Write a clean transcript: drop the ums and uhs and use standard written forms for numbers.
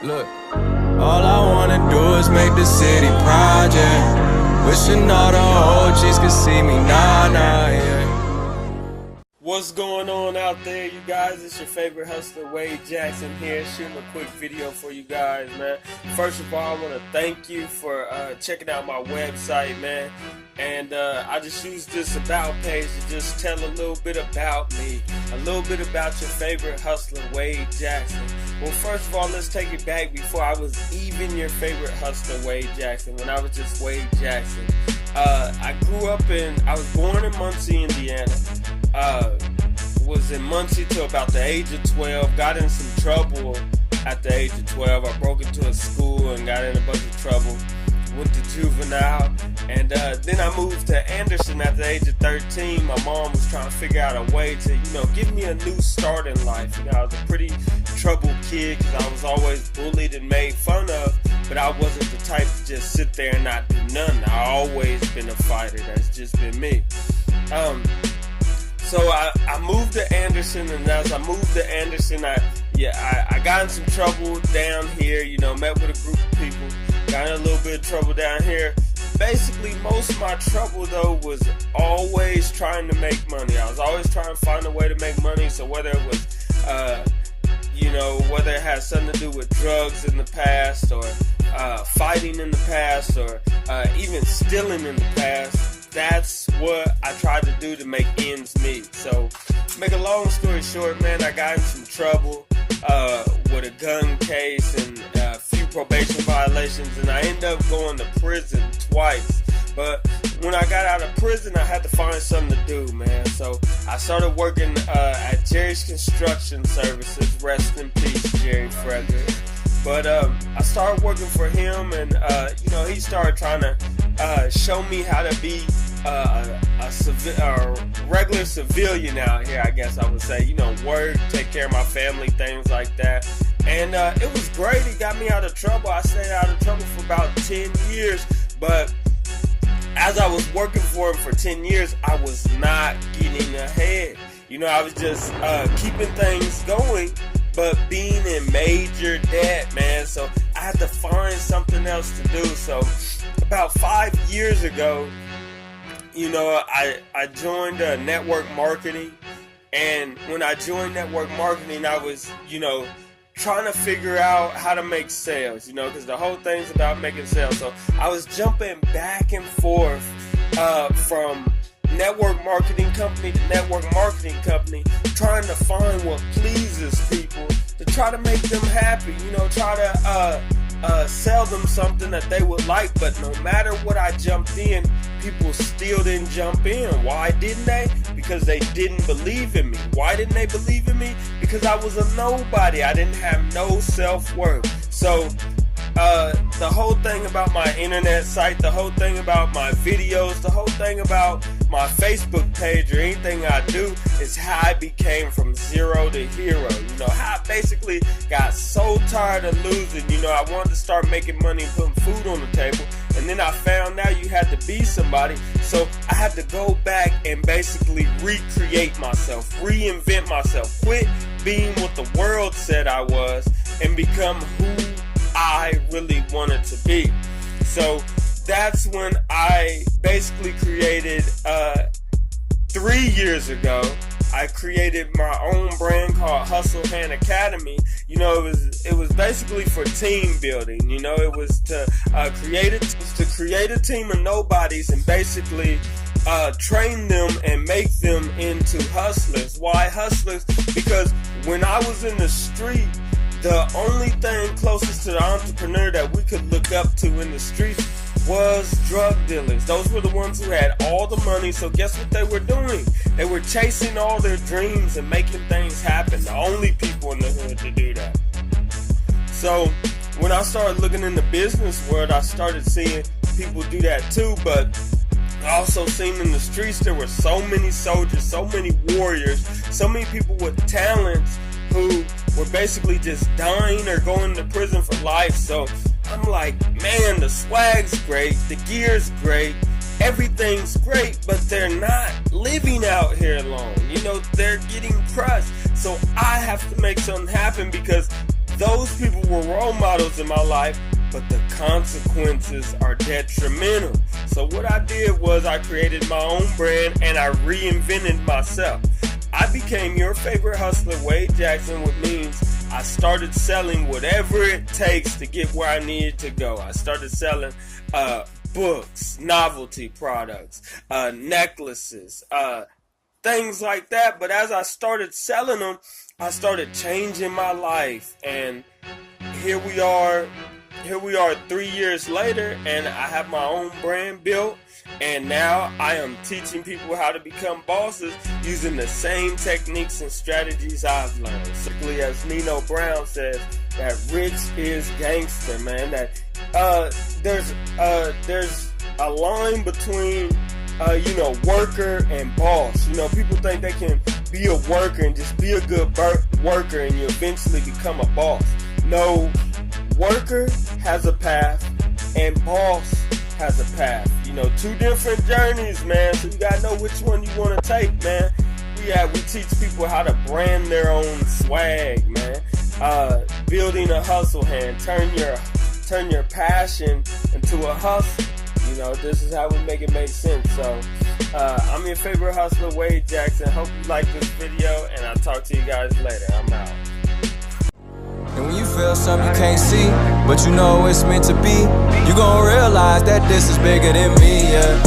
Look, all I wanna do is make the city project. Wishing all the OGs could see me, nah, yeah. What's going on out there, you guys? It's your favorite hustler, Wade Jackson here, shooting a quick video for you guys, man. First of all, I want to thank you for checking out my website, man. And I just used this about page to just tell a little bit about me, a little bit about your favorite hustler, Wade Jackson. Well, first of all, let's take it back before I was even your favorite hustler, Wade Jackson, when I was just Wade Jackson. I was born in Muncie, Indiana. Was in Muncie till about the age of 12, got in some trouble at the age of 12. I broke into a school and got in a bunch of trouble, went to juvenile, and then I moved to Anderson at the age of 13. My mom was trying to figure out a way to, give me a new start in life. I was a pretty troubled kid because I was always bullied and made fun of, but I wasn't the type to just sit there and not do nothing. I always been a fighter. That's just been me. So I moved to Anderson, and as I moved to Anderson, I got in some trouble down here, met with a group of people, got in a little bit of trouble down here. Basically, most of my trouble, though, was always trying to make money. I was always trying to find a way to make money, so whether it was, whether it had something to do with drugs in the past, or fighting in the past, or even stealing in the past, that's what I tried to do to make ends meet. So, to make a long story short, man, I got in some trouble with a gun case and a few probation violations, and I ended up going to prison twice. But when I got out of prison, I had to find something to do, man. So I started working at Jerry's Construction Services. Rest in peace, Jerry Frederick. But I started working for him, and he started trying to show me how to be a regular civilian out here, I guess I would say. Work, take care of my family, things like that. And it was great. He got me out of trouble. I stayed out of trouble for about 10 years. But as I was working for him for 10 years, I was not getting ahead. I was just keeping things going, but being in major debt, man. So I had to find something else to do. So about 5 years ago, I joined network marketing. And when I joined network marketing, I was, trying to figure out how to make sales, because the whole thing's about making sales. So I was jumping back and forth from network marketing company to network marketing company, trying to find what pleases people to try to make them happy, try to sell them something that they would like. But no matter what I jumped in, people still didn't jump in. Why didn't they? Because they didn't believe in me. Why didn't they believe in me? Because I was a nobody. I didn't have no self-worth. So the whole thing about my internet site, the whole thing about my videos, the whole thing about my Facebook page or anything I do is how I became from zero to hero. How I basically got so tired of losing. I wanted to start making money and putting food on the table. And then I found out you had to be somebody. So I had to go back and basically recreate myself, reinvent myself, quit being what the world said I was, and become who I really wanted to be. So that's when I basically created 3 years ago. I created my own brand called HustleHand Academy. It was basically for team building. It was to create a team of nobodies and basically train them and make them into hustlers. Why hustlers? Because when I was in the street, the only thing closest to the entrepreneur that we could look up to in the streets was drug dealers. Those were the ones who had all the money. So guess what they were doing? They were chasing all their dreams and making things happen. The only people in the hood to do that. So when I started looking in the business world, I started seeing people do that too. But I also seen in the streets there were so many soldiers, so many warriors, so many people with talents who were basically just dying or going to prison for life. So I'm like, man, the swag's great, the gear's great, everything's great, but they're not living out here long. They're getting crushed. So I have to make something happen because those people were role models in my life, but the consequences are detrimental. So what I did was I created my own brand and I reinvented myself. I became your favorite hustler, Wade Jackson, which means I started selling whatever it takes to get where I needed to go. I started selling books, novelty products, necklaces, things like that. But as I started selling them, I started changing my life. And here we are 3 years later, and I have my own brand built. And now I am teaching people how to become bosses using the same techniques and strategies I've learned. Simply as Nino Brown says, that rich is gangster, man. That there's a line between worker and boss. People think they can be a worker and just be a good worker and you eventually become a boss. No, worker has a path and boss has a path. Two different journeys, man. So you gotta know which one you want to take, man. We teach people how to brand their own swag, man. Building a hustle hand. Turn your passion into a hustle. This is how we make it make sense. So I'm your favorite hustler, Wade Jackson. Hope you like this video, and I'll talk to you guys later. I'm out. And when you feel something you can't see, but you know it's meant to be, you gon' realize that this is bigger than me, yeah.